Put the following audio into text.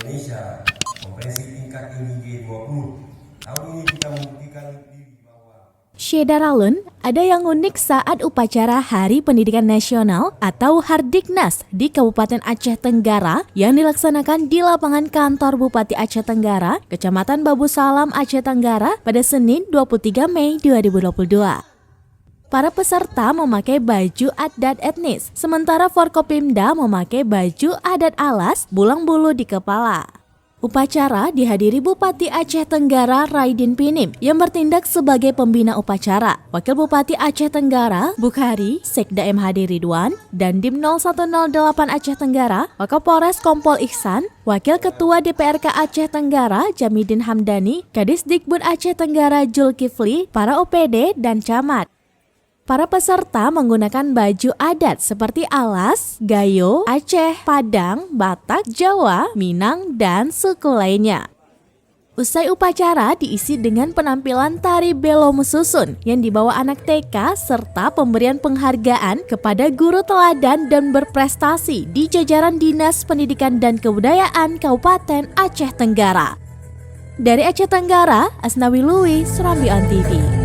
Indonesia, konferensi tingkat tinggi G20. Tahun ini kita membuktikan diri bahwa Syederalun, ada yang unik saat upacara Hari Pendidikan Nasional atau Hardiknas di Kabupaten Aceh Tenggara yang dilaksanakan di lapangan kantor Bupati Aceh Tenggara, Kecamatan Babu Salam, Aceh Tenggara pada Senin 23 Mei 2022. Para peserta memakai baju adat etnis, sementara Forkopimda memakai baju adat alas bulang bulu di kepala. Upacara dihadiri Bupati Aceh Tenggara Raidin Pinim yang bertindak sebagai pembina upacara, Wakil Bupati Aceh Tenggara Bukhari, Sekda MHD Ridwan, dan Dim 0108 Aceh Tenggara, Wakapolres Kompol Ihsan, Wakil Ketua DPRK Aceh Tenggara Jamidin Hamdani, Kadis Dikbud Aceh Tenggara Julkifli, para OPD dan camat. Para peserta menggunakan baju adat seperti alas, gayo, Aceh, Padang, Batak, Jawa, Minang, dan suku lainnya. Usai upacara diisi dengan penampilan tari belo mesusun yang dibawa anak TK serta pemberian penghargaan kepada guru teladan dan berprestasi di jajaran Dinas Pendidikan dan Kebudayaan Kabupaten Aceh Tenggara. Dari Aceh Tenggara, Asnawi Lui, Serambi On TV.